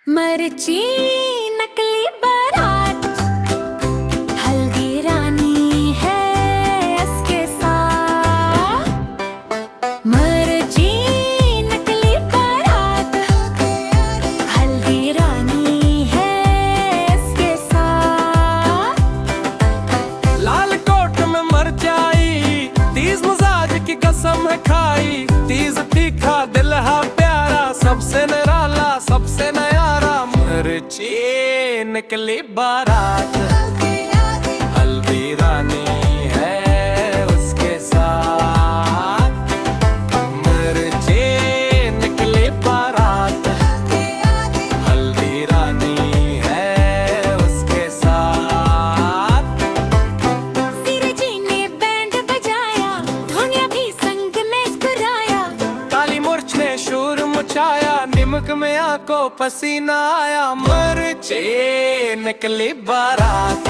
मर्ची नकली बारात, हल्दी रानी है इसके साथ। मर्ची नकली बारात, हल्दी रानी है इसके साथ। लाल कोट में मरचाई, तीज मिजाज की कसम है खाई। तीज तीखा दिल है प्यारा, सबसे निराला सबसे नयारा। मर्ची निकली बारात, हल्दी रानी है उसके साथ। मर्ची निकली बारात, हल्दी रानी है उसके साथ। सिरजी ने बैंड बजाया, धुनिया भी संग में मुस्कुराया। काली मुर्च ने शोर मचाया, निमक में आंखों पसीना आया। मर्ची निकली बारात,